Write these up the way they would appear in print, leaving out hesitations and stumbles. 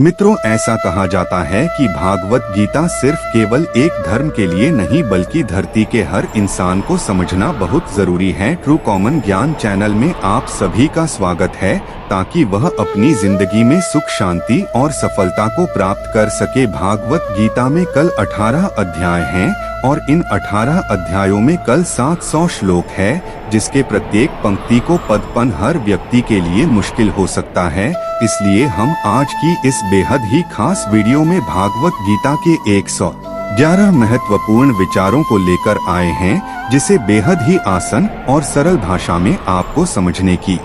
मित्रों, ऐसा कहा जाता है कि भागवत गीता सिर्फ केवल एक धर्म के लिए नहीं बल्कि धरती के हर इंसान को समझना बहुत जरूरी है। ट्रू कॉमन ज्ञान चैनल में आप सभी का स्वागत है, ताकि वह अपनी जिंदगी में सुख, शांति और सफलता को प्राप्त कर सके। भागवत गीता में कल 18 अध्याय हैं और इन 18 अध्यायों में कल 700 श्लोक है, जिसके प्रत्येक पंक्ति को पद-पद हर व्यक्ति के लिए मुश्किल हो सकता है। इसलिए हम आज की इस बेहद ही खास वीडियो में भागवत गीता के 111 महत्वपूर्ण विचारों को लेकर आए हैं, जिसे बेहद ही आसान और सरल भाषा में आपको समझने की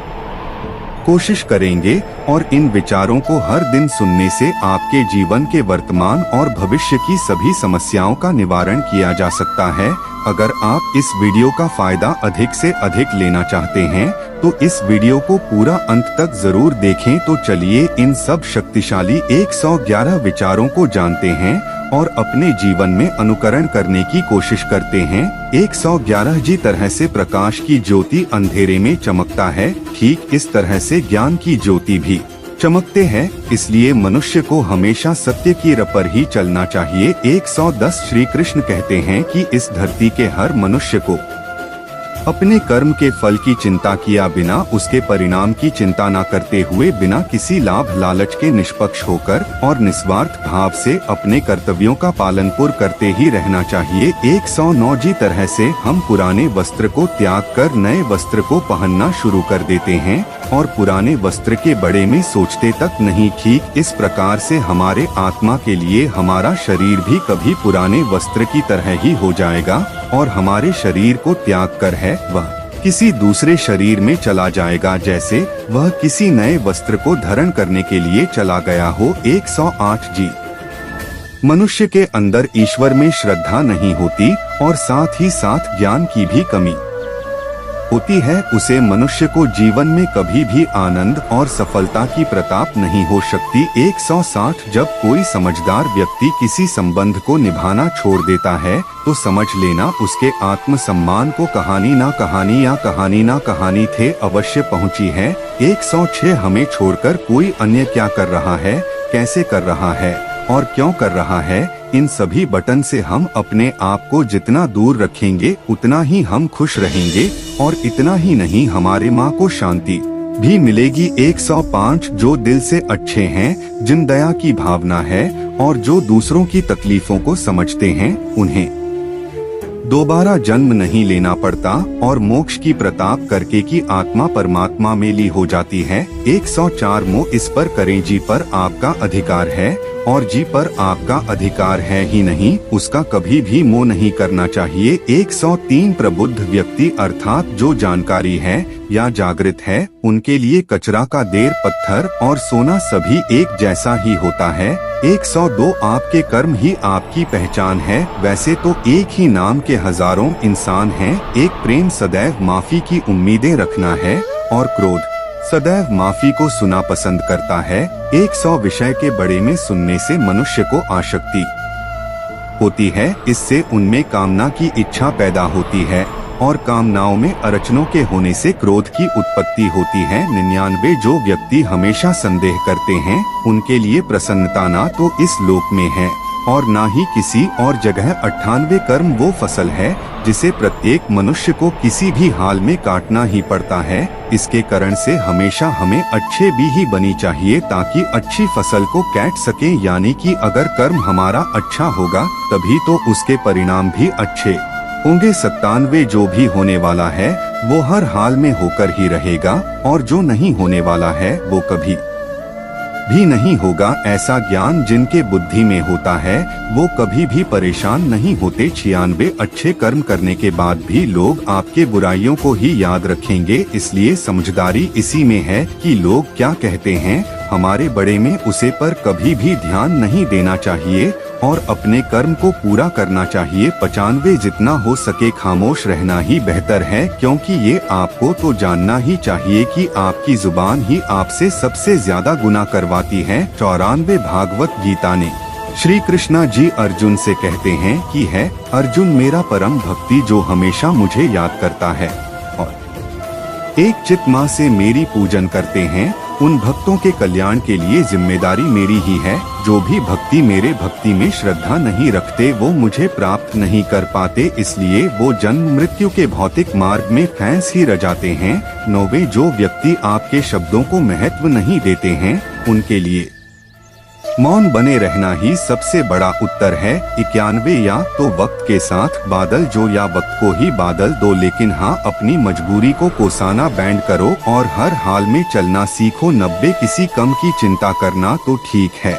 कोशिश करेंगे। और इन विचारों को हर दिन सुनने से आपके जीवन के वर्तमान और भविष्य की सभी समस्याओं का निवारण किया जा सकता है। अगर आप इस वीडियो का फायदा अधिक से अधिक लेना चाहते हैं तो इस वीडियो को पूरा अंत तक जरूर देखें। तो चलिए इन सब शक्तिशाली 111 विचारों को जानते हैं और अपने जीवन में अनुकरण करने की कोशिश करते हैं। 111 जी तरह से प्रकाश की ज्योति अंधेरे में चमकता है, ठीक इस तरह से ज्ञान की ज्योति भी चमकते हैं। इसलिए मनुष्य को हमेशा सत्य की राह पर ही चलना चाहिए। 110 श्री कृष्ण कहते हैं कि इस धरती के हर मनुष्य को अपने कर्म के फल की चिंता किया बिना, उसके परिणाम की चिंता न करते हुए, बिना किसी लाभ लालच के निष्पक्ष होकर और निस्वार्थ भाव से अपने कर्तव्यों का पालन पूर्ण करते ही रहना चाहिए। 109 जी तरह से हम पुराने वस्त्र को त्याग कर नए वस्त्र को पहनना शुरू कर देते हैं और पुराने वस्त्र के बारे में सोचते तक नहीं। ठीक इस प्रकार से हमारे आत्मा के लिए हमारा शरीर भी कभी पुराने वस्त्र की तरह ही हो जाएगा और हमारे शरीर को त्याग कर है वह किसी दूसरे शरीर में चला जाएगा, जैसे वह किसी नए वस्त्र को धारण करने के लिए चला गया हो। 108 जी मनुष्य के अंदर ईश्वर में श्रद्धा नहीं होती और साथ ही साथ ज्ञान की भी कमी होती है, उसे मनुष्य को जीवन में कभी भी आनंद और सफलता की प्राप्ति नहीं हो सकती। 160 जब कोई समझदार व्यक्ति किसी संबंध को निभाना छोड़ देता है तो समझ लेना उसके आत्मसम्मान को कहानी ना कहानी थे अवश्य पहुंची है। 106 हमें छोड़कर कोई अन्य क्या कर रहा है, कैसे कर रहा है और क्यों कर रहा है, इन सभी बटन से हम अपने आप को जितना दूर रखेंगे उतना ही हम खुश रहेंगे और इतना ही नहीं, हमारे माँ को शांति भी मिलेगी। 105 जो दिल से अच्छे हैं, जिन दया की भावना है और जो दूसरों की तकलीफों को समझते हैं, उन्हें दोबारा जन्म नहीं लेना पड़ता और मोक्ष की प्रताप करके की आत्मा परमात्मा में ली हो जाती है। 104 मोह इस पर करें, जी पर आपका अधिकार है और जी पर आपका अधिकार है ही नहीं, उसका कभी भी मोह नहीं करना चाहिए। 103 प्रबुद्ध व्यक्ति अर्थात जो जानकारी है या जागृत है, उनके लिए कचरा का देर, पत्थर और सोना सभी एक जैसा ही होता है। 102 आपके कर्म ही आपकी पहचान है। वैसे तो एक ही नाम के हजारों इंसान हैं। एक प्रेम सदैव माफी की उम्मीदें रखना है और क्रोध सदैव माफी को सुना पसंद करता है। 100 विषय के बड़े में सुनने से मनुष्य को आसक्ति होती है, इससे उनमें कामना की इच्छा पैदा होती है और कामनाओं में अड़चनों के होने से क्रोध की उत्पत्ति होती है। 99 जो व्यक्ति हमेशा संदेह करते हैं, उनके लिए प्रसन्नता ना तो इस लोक में है और ना ही किसी और जगह। 98 कर्म वो फसल है जिसे प्रत्येक मनुष्य को किसी भी हाल में काटना ही पड़ता है। इसके कारण से हमेशा हमें अच्छे भी ही बनी चाहिए ताकि अच्छी फसल को काट सके, यानी कि अगर कर्म हमारा अच्छा होगा तभी तो उसके परिणाम भी अच्छे होंगे। 97 जो भी होने वाला है वो हर हाल में होकर ही रहेगा और जो नहीं होने वाला है वो कभी भी नहीं होगा। ऐसा ज्ञान जिनके बुद्धि में होता है वो कभी भी परेशान नहीं होते। 96 अच्छे कर्म करने के बाद भी लोग आपके बुराइयों को ही याद रखेंगे, इसलिए समझदारी इसी में है कि लोग क्या कहते हैं हमारे बड़े में उसे पर कभी भी ध्यान नहीं देना चाहिए और अपने कर्म को पूरा करना चाहिए। 95 जितना हो सके खामोश रहना ही बेहतर है, क्योंकि ये आपको तो जानना ही चाहिए कि आपकी जुबान ही आपसे सबसे ज्यादा गुनाह करवाती है। 94 भागवत गीता ने श्री कृष्णा जी अर्जुन से कहते हैं कि है अर्जुन मेरा परम भक्ति जो हमेशा मुझे याद करता है और एक चित माँ से मेरी पूजन करते हैं उन भक्तों के कल्याण के लिए जिम्मेदारी मेरी ही है। जो भी भक्ति मेरे भक्ति में श्रद्धा नहीं रखते वो मुझे प्राप्त नहीं कर पाते, इसलिए वो जन्म मृत्यु के भौतिक मार्ग में फंस ही रह जाते हैं। 9, जो व्यक्ति आपके शब्दों को महत्व नहीं देते हैं उनके लिए मौन बने रहना ही सबसे बड़ा उत्तर है। 91, या तो वक्त के साथ बादल जो या वक्त को ही बादल दो, लेकिन हाँ अपनी मजबूरी को कोसाना बैंड करो और हर हाल में चलना सीखो। 90, किसी कम की चिंता करना तो ठीक है